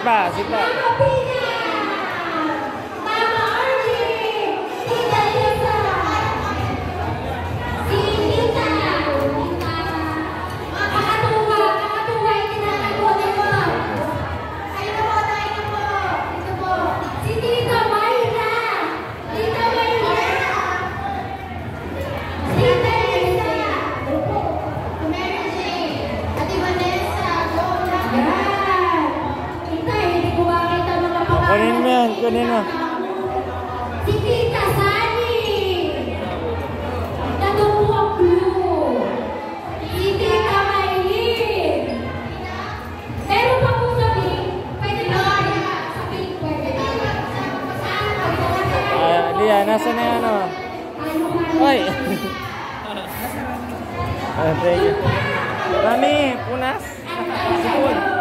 pa, sit pa. Kunin mo yan, kunin mo. Si Tita Sani. Natungkong blue. Si Tita Maylin. Meron pa po sa pink. Pwede ba kaya sa pink? Pwede ba? Lia, nasa na yan o? Oy! Thank you. Mami, punas. Sikul.